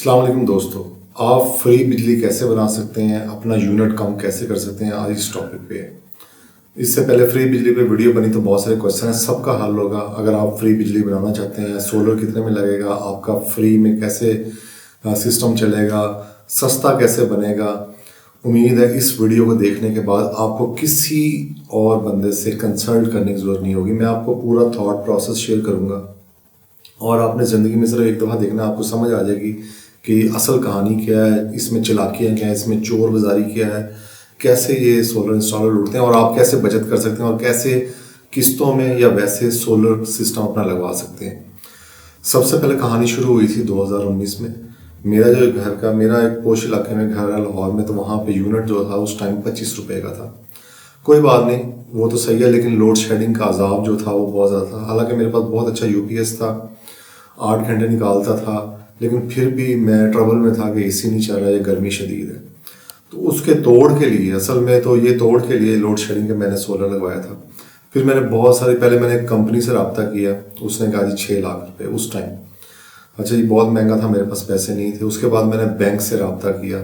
अस्सलाम वालेकुम दोस्तों। आप फ्री बिजली कैसे बना सकते हैं, अपना यूनिट कम कैसे कर सकते हैं, आज इस टॉपिक पे है। इससे पहले फ्री बिजली पे वीडियो बनी तो बहुत सारे क्वेश्चन हैं, सबका हल होगा। अगर आप फ्री बिजली बनाना चाहते हैं, सोलर कितने में लगेगा, आपका फ्री में कैसे सिस्टम चलेगा, सस्ता कैसे बनेगा। उम्मीद है इस वीडियो को देखने के बाद आपको किसी और बंदे से कंसल्ट करने की ज़रूरत नहीं होगी। मैं आपको पूरा थॉट प्रोसेस शेयर करूँगा और आपने ज़िंदगी में सिर्फ एक दफ़ा देखना, आपको समझ आ जाएगी कि असल कहानी क्या है, इसमें चालाकियाँ क्या है, इसमें चोर बाजारी क्या है, कैसे ये सोलर इंस्टॉलर लूटते हैं और आप कैसे बचत कर सकते हैं और कैसे किस्तों में या वैसे सोलर सिस्टम अपना लगवा सकते हैं। सबसे पहले कहानी शुरू हुई थी 2019 में। मेरा एक पोश इलाके में घर है लाहौर में, तो वहाँ पे यूनिट जो था उस टाइम 25 रुपये का था। कोई बात नहीं, वो तो सही है, लेकिन लोड शेडिंग का अजाब जो था वो बहुत ज़्यादा था। हालांकि मेरे पास बहुत अच्छा यूपीएस था, 8 घंटे निकालता था, लेकिन फिर भी मैं ट्रबल में था कि एसी नहीं चल रहा है, गर्मी शदीद है। तो उसके तोड़ के लिए, असल में तो ये तोड़ के लिए लोड शेडिंग के मैंने सोलर लगवाया था। फिर मैंने पहले मैंने एक कंपनी से रब्ता किया, उसने कहा जी 6 लाख रुपए उस टाइम। अच्छा, ये बहुत महंगा था, मेरे पास पैसे नहीं थे। उसके बाद मैंने बैंक से रब्ता किया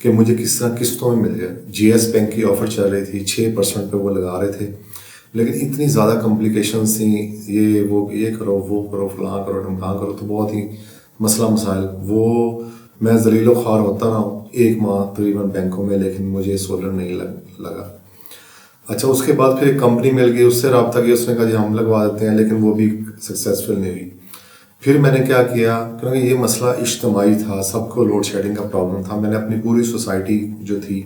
कि मुझे किस तरह किस्तों में मिल जाए। जीएस बैंक की ऑफ़र चल रही थी, 6% पे वो लगा रहे थे, लेकिन इतनी ज़्यादा कॉम्प्लिकेशंस थी, ये करो, वो करो, फलां करो, ढमकां करो, तो बहुत ही मसला मसाइल। वो मैं ज़लील ख्वार होता रहा हूँ 1 माह तकरीबन बैंकों में, लेकिन मुझे सोलर नहीं लगा। अच्छा, उसके बाद फिर एक कंपनी मिल गई, उससे रब्ता किया, उसने कहा जी हम लगवा देते हैं, लेकिन वो भी सक्सेसफुल नहीं हुई। फिर मैंने क्या किया, क्योंकि ये मसला इज्तमाई था, सबको लोड शेडिंग का प्रॉब्लम था। मैंने अपनी पूरी सोसाइटी जो थी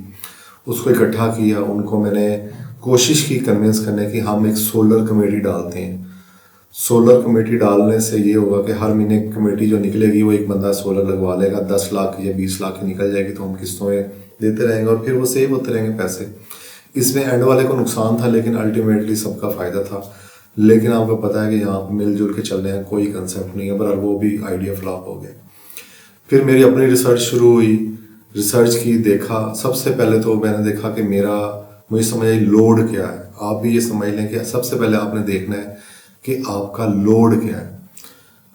उसको इकट्ठा किया, उनको मैंने कोशिश की कन्विंस करने की हम एक सोलर कमेटी डालते हैं। सोलर कमेटी डालने से ये होगा कि हर महीने कमेटी जो निकलेगी वो एक बंदा सोलर लगवा लेगा, 10 लाख या 20 लाख की निकल जाएगी, तो हम किस्तों में देते रहेंगे और फिर वो सेव होते रहेंगे पैसे। इसमें एंड वाले को नुकसान था, लेकिन अल्टीमेटली सबका फ़ायदा था। लेकिन आपको पता है कि यहाँ पर मिलजुल के चल रहे हैं, कोई कंसेप्ट नहीं है, पर वो भी आइडिया फ्लॉप हो गया। फिर मेरी अपनी रिसर्च शुरू हुई, रिसर्च की, देखा। सबसे पहले तो मैंने देखा कि मुझे समझ आई लोड क्या है। आप भी ये समझ लें कि सबसे पहले आपने देखना है कि आपका लोड क्या है।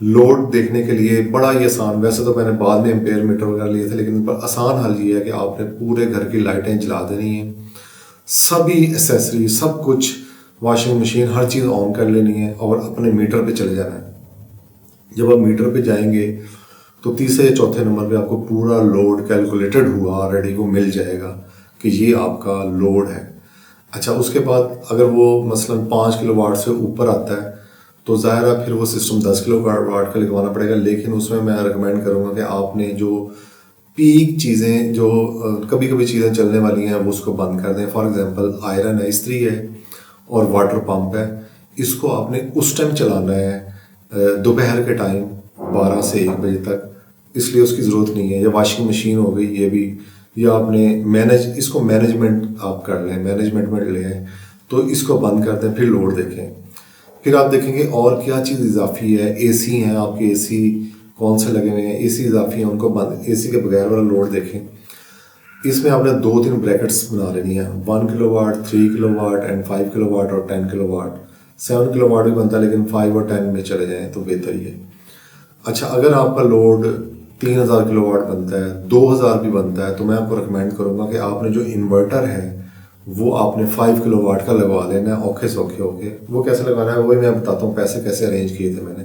लोड देखने के लिए बड़ा ही आसान, वैसे तो मैंने बाद में एम्पेयर मीटर वगैरह लिए थे, लेकिन पर आसान हल ये है कि आपने पूरे घर की लाइटें जला देनी है, सभी एसेसरी, सब कुछ, washing machine, her cheese on कर लेनी है और अपने मीटर पे चले जाना है। जब आप मीटर पे जाएंगे तो तीसरे या चौथे नंबर पे आपको पूरा लोड कैलकुलेटेड हुआ ऑलरेडी वो मिल जाएगा कि ये आपका लोड है। अच्छा, उसके बाद अगर वो मसलन 5 किलोवाट से ऊपर आता है तो ज़ाहिर है फिर वो सिस्टम 10 किलोवाट का लगवाना पड़ेगा। लेकिन उसमें मैं रिकमेंड करूँगा कि आपने जो पीक चीज़ें, जो कभी कभी चीज़ें चलने वाली हैं, वो उसको बंद कर दें। फॉर एग्जांपल आयरन है, इस्त्री है और वाटर पंप है, इसको आपने उस टाइम चलाना है दोपहर के टाइम 12 से 1 बजे तक, इसलिए उसकी ज़रूरत नहीं है। या वॉशिंग मशीन हो गई, ये भी, या आपने इसको मैनेजमेंट आप कर लें, मैनेजमेंट में ले आए, तो इसको बंद कर दें, फिर लोड देखें। फिर आप देखेंगे और क्या चीज़ इजाफी है। एसी हैं आपके, एसी कौन से लगे हुए हैं, एसी इजाफी हैं, उनको बंद, एसी के बगैर वाला लोड देखें। इसमें आपने 2-3 ब्रैकेट्स बना लेनी है, 1 किलोवाट, 3 किलोवाट एंड 5 किलोवाट और 10 किलोवाट। 7 किलोवाट भी बनता है, लेकिन 5 और 10 में चले जाएं तो बेहतर ही है। अच्छा, अगर आपका लोड 3000 किलोवाट बनता है, 2000 भी बनता है, तो मैं आपको रिकमेंड करूँगा कि आपने जो इन्वर्टर है वो आपने 5 किलोवाट का लगवा लेना है, औखे सौखे होके। वो कैसे लगाना है वही मैं बताता हूँ, पैसे कैसे अरेंज किए थे मैंने।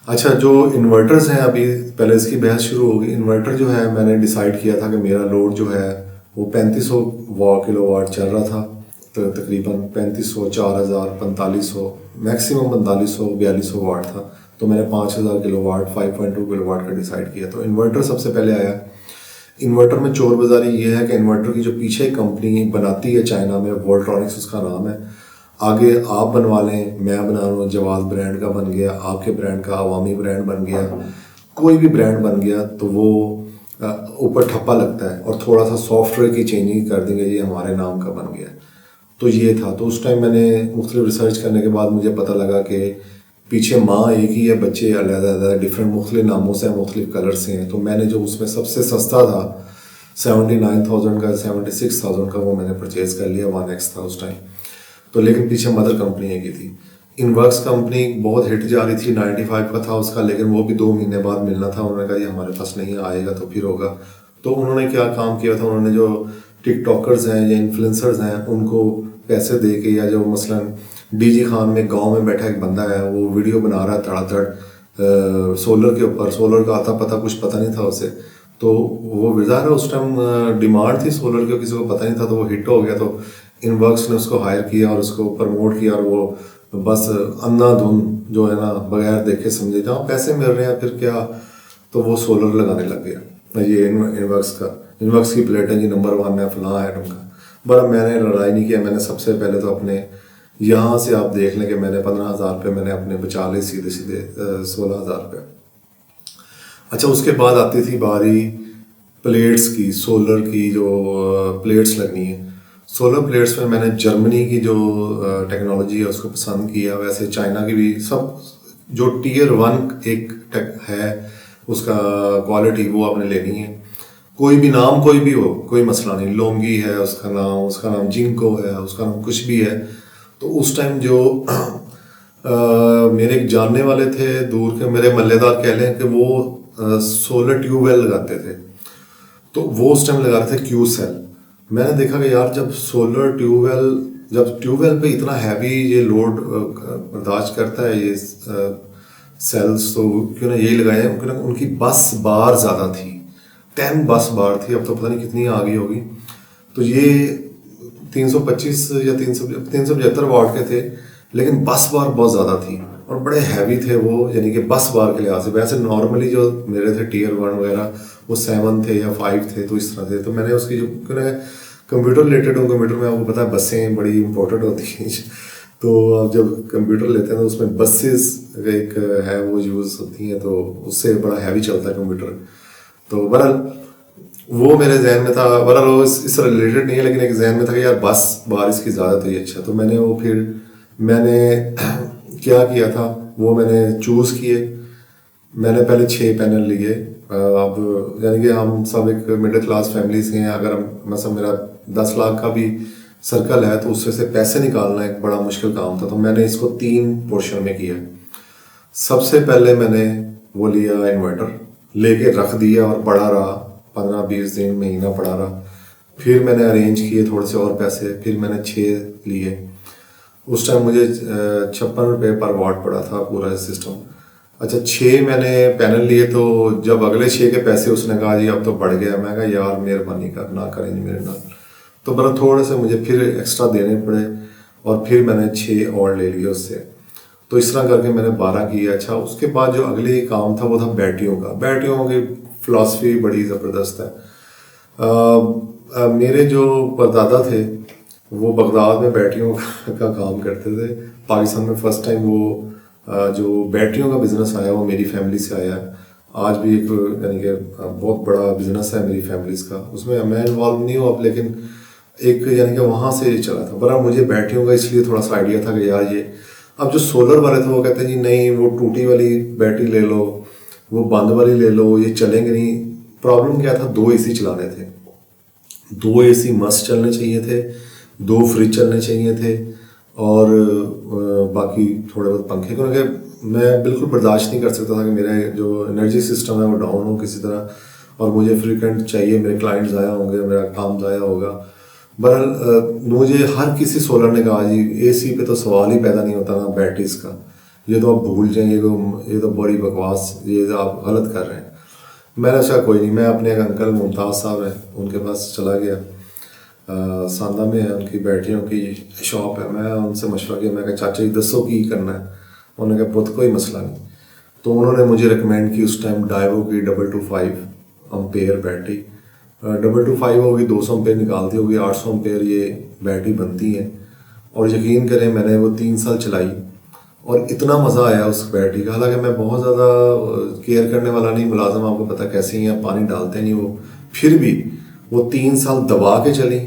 अच्छा, जो इन्वर्टर्स हैं, अभी पहले इसकी बहस शुरू होगी। इन्वर्टर जो है, मैंने डिसाइड किया था कि मेरा लोड जो है वो 3500 किलोवाट चल रहा था, तो तकरीबन 3500, 4000, 4500, मैक्सिमम 4500, 4200 वाट था। तो मैंने 5000 किलोवाट, 5.2 किलोवाट का डिसाइड किया। तो इन्वर्टर सबसे पहले आया। इन्वर्टर में चोर बाजारी ये है कि इन्वर्टर की जो पीछे कंपनी बनाती है चाइना में, वोल्ट्रॉनिक्स उसका नाम है, आगे आप बनवा लें, मैं बना रहा हूँ, जवाद ब्रांड का बन गया, आपके ब्रांड का अवामी ब्रांड बन गया, कोई भी ब्रांड बन गया, तो वो ऊपर ठप्पा लगता है और थोड़ा सा सॉफ्टवेयर की चेंजिंग कर देंगे, ये हमारे नाम का बन गया। तो ये था। तो उस टाइम मैंने मुख्तलिफ रिसर्च करने के बाद मुझे पता लगा कि पीछे माँ एक ही है, बच्चे अलग-अलग डिफरेंट मुख्तलिफ नामों से, मुख्तलिफ कलर से हैं। तो मैंने जो उसमें सबसे सस्ता था 79,000 का, 76,000 का, वो मैंने परचेज़ कर लिया। 1x था उस टाइम तो, लेकिन पीछे मदर कंपनी एक ही थी। इनवर्क्स कंपनी बहुत हिट जा रही थी, 95 का था उसका, लेकिन वो भी 2 महीने बाद मिलना था। उन्होंने कहा ये हमारे पास नहीं आएगा तो फिर होगा। तो उन्होंने क्या काम किया था, उन्होंने जो टिकटॉकर्स हैं या इन्फ्लुएंसर्स हैं उनको पैसे दे के, या जो मसलन डीजी खान में गांव में बैठा एक बंदा है वो वीडियो बना रहा है धड़ाधड़ सोलर के ऊपर, सोलर का आता पता कुछ पता नहीं था उसे, तो वो ज़ाहिर है उस टाइम डिमांड थी सोलर की, किसी को पता नहीं था, तो वो हिट हो गया। तो इनवर्क्स ने उसको हायर किया और उसको प्रमोट किया, और वो बस अंधाधुंध जो है ना, बगैर देखे समझे, जहाँ पैसे मिल रहे हैं फिर क्या, तो वो सोलर लगाने लग गया। ये इनवर्क्स की प्लेटें जी नंबर 1 है, फलां है उनका। बड़ा मैंने लड़ाई नहीं किया, मैंने सबसे पहले तो अपने यहाँ से आप देख लें कि मैंने 15,000 रुपये मैंने अपने बचा ले, सीधे सीधे 16,000 रुपये। अच्छा, उसके बाद आती थी बारी प्लेट्स की, सोलर की जो प्लेट्स लगनी है। सोलर प्लेट्स में मैंने जर्मनी की जो टेक्नोलॉजी है उसको पसंद किया, वैसे चाइना की भी, सब जो टियर 1 एक टेक है उसका क्वालिटी वो आपने लेनी है। कोई भी नाम कोई भी हो, कोई मसला नहीं, लोंगी है उसका नाम जिंको है, उसका नाम कुछ भी है। तो उस टाइम जो मेरे एक जानने वाले थे दूर के, मेरे मल्लेदार कह लें कि वो सोलर ट्यूबवेल लगाते थे, तो वो उस टाइम लगा रहे थे क्यू सेल। मैंने देखा कि यार जब सोलर ट्यूबवेल, जब ट्यूबवेल पे इतना हैवी ये लोड बर्दाश्त करता है ये सेल्स, तो क्यों ना यही लगाए। उनकी बस बार ज़्यादा थी, 10 बस बार थी, अब तो पता नहीं कितनी आ गई होगी। तो ये 325 या 375 वाट के थे, लेकिन बस बार बहुत ज़्यादा थी और बड़े हैवी थे वो, यानी कि बस बार के लिहाज से। वैसे नॉर्मली जो मेरे थे टियर 1 वगैरह वो 7 थे या 5 थे, तो इस तरह थे। तो मैंने उसकी जो कंप्यूटर रिलेटेड हूँ, कंप्यूटर में आपको पता है बसें बड़ी इंपॉर्टेंट होती हैं तो आप जब कंप्यूटर लेते हैं तो उसमें बसेस एक है वो यूज़ होती हैं, तो उससे बड़ा हैवी चलता है कंप्यूटर। तो बहरहाल वो मेरे जहन में था, बहरहाल वो इस रिलेटेड नहीं है, लेकिन एक जहन में था कि यार बस बार इसकी ज़्यादा तो ये अच्छा। तो मैंने वो फिर मैंने क्या किया था, वो मैंने चूज़ किए। मैंने पहले 6 पैनल लिए। अब यानी कि हम सब एक मिडिल क्लास फैमिली से हैं, अगर मतलब मेरा 10 लाख का भी सर्कल है तो उससे से पैसे निकालना एक बड़ा मुश्किल काम था। तो मैंने इसको 3 पोर्शन में किया। सबसे पहले मैंने वो लिया, इन्वर्टर लेके रख दिया और पड़ा रहा, 15-20 दिन महीना पड़ा रहा। फिर मैंने अरेंज किए थोड़े से और पैसे, फिर मैंने 6 लिए। उस टाइम मुझे 56 रुपये पर वाट पड़ा था पूरा सिस्टम। अच्छा, 6 मैंने पैनल लिए, तो जब अगले 6 के पैसे उसने कहा जी अब तो बढ़ गया, मैं कहा यार मेहरबानी कर, ना करेंगे मेरे नाल। तो बड़ा थोड़े से मुझे फिर एक्स्ट्रा देने पड़े और फिर मैंने 6 और ले लिए उससे। तो इस तरह करके मैंने 12 किए। अच्छा, उसके बाद जो अगले काम था वो था बैटरियों का। बैटरियों की फ़िलासफ़ी बड़ी ज़बरदस्त है। मेरे जो परदादा थे वो बगदाद में बैटरियों का काम करते थे। पाकिस्तान में फ़र्स्ट टाइम वो जो बैटरियों का बिज़नेस आया वो मेरी फैमिली से आया है। आज भी एक यानी कि बहुत बड़ा बिज़नेस है मेरी फैमिलीज़ का, उसमें मैं इन्वॉल्व नहीं हूँ अब, लेकिन एक यानी कि वहाँ से चला था। बड़ा मुझे बैटरियों का इसलिए थोड़ा सा आइडिया था कि यार ये, अब जो सोलर वाले थे वो कहते हैं जी नहीं वो टूटी वाली बैटरी ले लो, वो बंद वाली ले लो, ये चलेंगे नहीं। प्रॉब्लम क्या था, 2 AC चलाने थे, 2 AC मस्त चलने चाहिए थे, 2 फ्रिज चलने चाहिए थे और बाकी थोड़े बहुत पंखे, क्योंकि मैं बिल्कुल बर्दाश्त नहीं कर सकता था कि मेरा जो एनर्जी सिस्टम है वो डाउन हो किसी तरह, और मुझे फ्रीक्वेंट चाहिए, मेरे क्लाइंट ज़ाया होंगे, मेरा काम ज़ाया होगा। बहरहाल मुझे हर किसी सोलर ने कहा जी AC पे तो सवाल ही पैदा नहीं होता ना बैटरीज का, ये तो आप भूल जाएंगे, ये तो बड़ी बकवास, ये तो आप गलत कर रहे हैं। मैंने सोचा कोई नहीं, मैं अपने एक अंकल मुमताज़ साहब हैं उनके पास चला गया, सांदा में है उनकी बैटरियों की शॉप है। मैं उनसे मशवरा किया, मैं कहा चाचा जी दसो की करना है। उन्होंने कहा पुत कोई मसला नहीं। तो उन्होंने मुझे रिकमेंड की उस टाइम डाइवो की 225 एम्पेयर बैटरी। 225 होगी 200 एम्पेयर निकालती होगी, 800 एम्पेयर ये बैटरी बनती है। और यकीन करें मैंने वो 3 साल चलाई और इतना मज़ा आया उस बैटरी का। हालांकि मैं बहुत ज़्यादा केयर करने वाला नहीं, मुलाजम आपको पता कैसे ही हैं, पानी डालते नहीं वो, फिर भी वो 3 साल दबा के चली।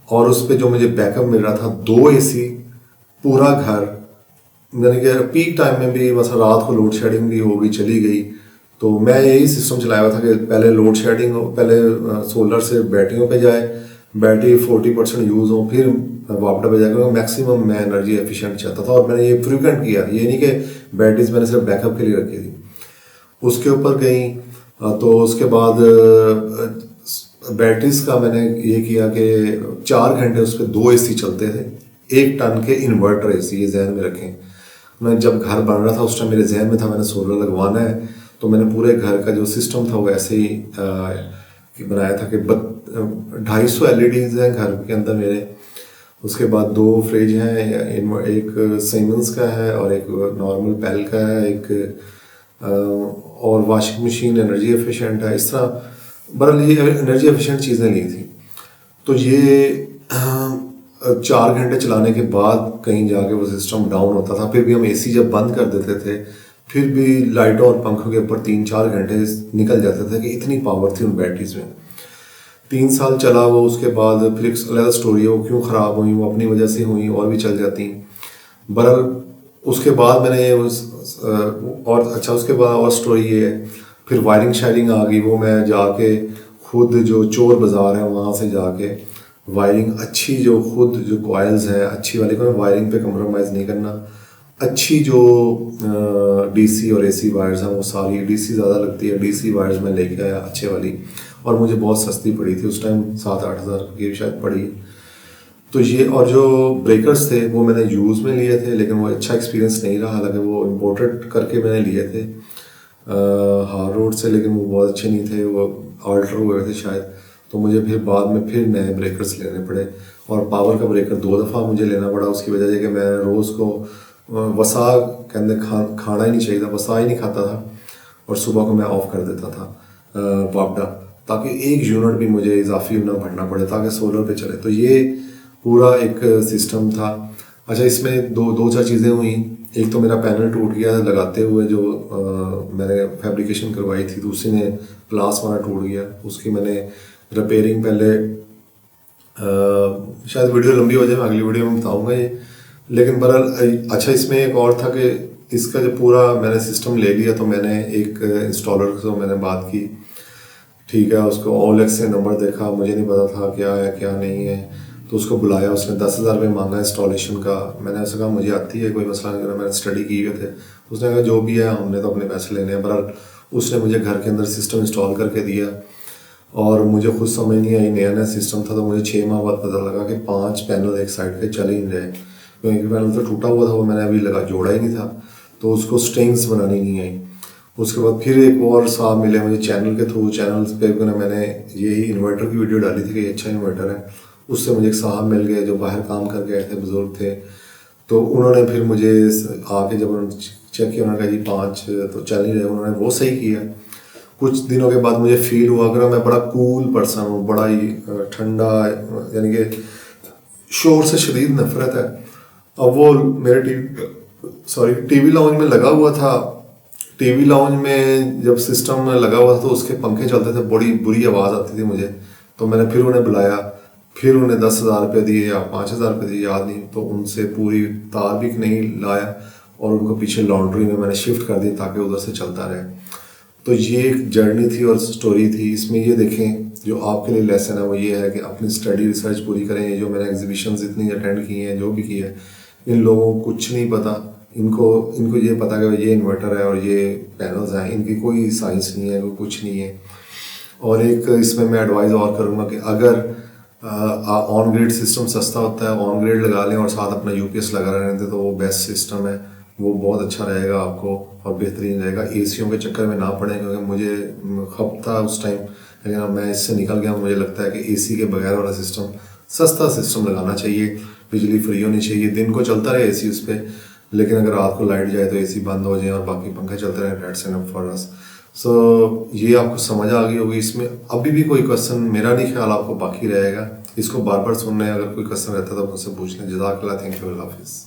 और उस पर जो मुझे बैकअप मिल रहा था, 2 AC पूरा घर, यानी कि पीक टाइम में भी मतलब रात को लोड शेडिंग भी हो गई, चली गई, तो मैं यही सिस्टम चलाया हुआ था कि पहले लोड शेडिंग हो, पहले सोलर से बैटरियों पे जाए, बैटरी 40% यूज़ हो, फिर वापडा पे जाकर मैक्सिमम मैं एनर्जी एफिशिएंट चाहता था, और मैंने ये फ्रीक्वेंट किया, ये नहीं कि बैटरीज मैंने सिर्फ बैकअप के लिए रखी थी। उसके ऊपर गई तो उसके बाद बैटरीज का मैंने ये किया कि 4 घंटे उस पर 2 AC चलते थे, 1 टन के इन्वर्टर AC, ये जहन में रखें। मैं जब घर बन रहा था उस टाइम मेरे जहन में था मैंने सोलर लगवाना है, तो मैंने पूरे घर का जो सिस्टम था वो ऐसे ही बनाया था कि 250 LEDs हैं घर के अंदर मेरे। उसके बाद 2 फ्रिज हैं, एक सीमेंस का है और एक नॉर्मल पेल का है, एक और वॉशिंग मशीन एनर्जी एफिशिएंट है। इस तरह बहरहाल ये एनर्जी एफिशिएंट चीज़ें ली थी। तो ये 4 घंटे चलाने के बाद कहीं जाके वो सिस्टम डाउन होता था, फिर भी हम AC जब बंद कर देते थे फिर भी लाइटों और पंखों के ऊपर 3-4 घंटे निकल जाते थे कि इतनी पावर थी उन बैटरीज में। 3 साल चला वो, उसके बाद फिर एक अलग स्टोरी है वो क्यों ख़राब हुई, वो अपनी वजह से हुई, और भी चल जाती। बहरहाल उसके बाद मैंने और अच्छा उसके बाद और स्टोरी ये है, फिर वायरिंग शायरिंग आ गई, वो मैं जाके खुद जो चोर बाज़ार है वहाँ से जाके वायरिंग अच्छी, जो खुद जो कॉइल्स हैं अच्छी वाली को, वायरिंग पे कम्प्रोमाइज़ नहीं करना, अच्छी जो DC और AC वायर्स हैं वो सारी, DC ज़्यादा लगती है, DC वायर्स मैं लेके आया अच्छे वाली, और मुझे बहुत सस्ती पड़ी थी उस टाइम, 7-8 हज़ार की शायद पड़ी। तो ये, और जो ब्रेकर्स थे वो मैंने यूज़ में लिए थे, लेकिन वो अच्छा एक्सपीरियंस नहीं रहा, हालांकि वो इम्पोर्टेड करके मैंने लिए थे हार रोड से, लेकिन वो बहुत अच्छे नहीं थे, वो ऑल्टर हुए थे शायद। तो मुझे फिर बाद में फिर नए ब्रेकर्स लेने पड़े, और पावर का ब्रेकर 2 दफ़ा मुझे लेना पड़ा, उसकी वजह से कि मैं रोज़ को वसा कहते खाना ही नहीं चाहिए था, वसा ही नहीं खाता था, और सुबह को मैं ऑफ़ कर देता था वापडा, ताकि एक यूनिट भी मुझे इजाफी ना भरना पड़े, ताकि सोलर पे चले। तो ये पूरा एक सिस्टम था। अच्छा, इसमें दो चार चीज़ें हुई। एक तो मेरा पैनल टूट गया लगाते हुए, जो मैंने फैब्रिकेशन करवाई थी, दूसरी ने ग्लास वाला टूट गया, उसकी मैंने रिपेयरिंग पहले शायद वीडियो लंबी हो जाए, मैं अगली वीडियो में बताऊंगा ये। लेकिन बहरहाल अच्छा, इसमें एक और था कि इसका जो पूरा मैंने सिस्टम ले लिया, तो मैंने एक इंस्टॉलर से मैंने बात की, ठीक है, उसको OLX से नंबर देखा, मुझे नहीं पता था क्या है क्या नहीं है, तो उसको बुलाया, उसने 10,000 रुपये मांगा इंस्टॉलेशन का। मैंने ऐसा कहा मुझे आती है, कोई मसला नहीं, मैंने स्टडी किए हुए थे। उसने कहा जो भी है हमने तो अपने पैसे लेने हैं। बहरहाल उसने मुझे घर के अंदर सिस्टम इंस्टॉल करके दिया, और मुझे खुद समझ नहीं आई, नया नया सिस्टम था, तो मुझे 6 माह बाद पता लगा कि 5 पैनल एक साइड पे चल ही नहीं रहे, क्योंकि एक पैनल तो टूटा हुआ था, वो मैंने अभी जोड़ा ही नहीं था, तो उसको स्ट्रिंग्स बनानी नहीं आई। उसके बाद फिर एक और साहब मिले मुझे चैनल के थ्रू, चैनल्स पे मैंने यही इन्वर्टर की वीडियो डाली थी कि अच्छा इन्वर्टर है, उससे मुझे एक साहब मिल गए जो बाहर काम करके आए थे, बुजुर्ग थे। तो उन्होंने फिर मुझे आके जब उन्होंने चेक किया, उन्होंने कहा जी 5 तो चल नहीं रहे, उन्होंने वो सही किया। कुछ दिनों के बाद मुझे फील हुआ, अगर मैं बड़ा कूल पर्सन हूँ, बड़ा ही ठंडा, यानी कि शोर से शदीद नफरत है। अब वो मेरे टीवी लाउंज में लगा हुआ था। टीवी लाउंज में जब सिस्टम लगा हुआ था तो उसके पंखे चलते थे, बड़ी बुरी आवाज़ आती थी मुझे। तो मैंने फिर उन्हें बुलाया, फिर उन्हें 10,000 रुपये दिए या 5,000 रुपये दिए, याद नहीं, तो उनसे पूरी तार भी नहीं लाया, और उनको पीछे लॉन्ड्री में मैंने शिफ्ट कर दी ताकि उधर से चलता रहे। तो ये एक जर्नी थी और स्टोरी थी। इसमें ये देखें, जो आपके लिए लेसन है वो ये है कि अपनी स्टडी रिसर्च पूरी करें। ये जो मैंने एग्जीबिशंस इतनी अटेंड की हैं, जो भी की है, इन लोगों को कुछ नहीं पता। इनको ये पता कि ये इन्वर्टर है और ये पैनल्स हैं, इनकी कोई साइंस नहीं है, कोई कुछ नहीं है। और एक इसमें मैं एडवाइस और करूँगा कि अगर ऑन ग्रिड सिस्टम सस्ता होता है, ऑन ग्रिड लगा लें और साथ अपना UPS लगा रहने दें, तो वो बेस्ट सिस्टम है, वो बहुत अच्छा रहेगा आपको और बेहतरीन रहेगा। एसीओं के चक्कर में ना पड़े, क्योंकि मुझे खौफ था उस टाइम, लेकिन अब मैं इससे निकल गया। मुझे लगता है कि AC के बगैर वाला सिस्टम, सस्ता सिस्टम लगाना चाहिए, बिजली फ्री होनी चाहिए, दिन को चलता रहे AC उस पर, लेकिन अगर रात को लाइट जाए तो AC बंद हो जाए और बाकी पंखे चलते रहे। That's enough for us. So ये आपको समझ आ गई होगी। इसमें अभी भी कोई क्वेश्चन मेरा नहीं ख्याल आपको बाकी रहेगा, इसको बार बार सुनना है। अगर कोई क्वेश्चन रहता है तो मुझसे पूछ लें। जज़ाकल्लाह, थैंक यू, अल्लाह हाफिज़।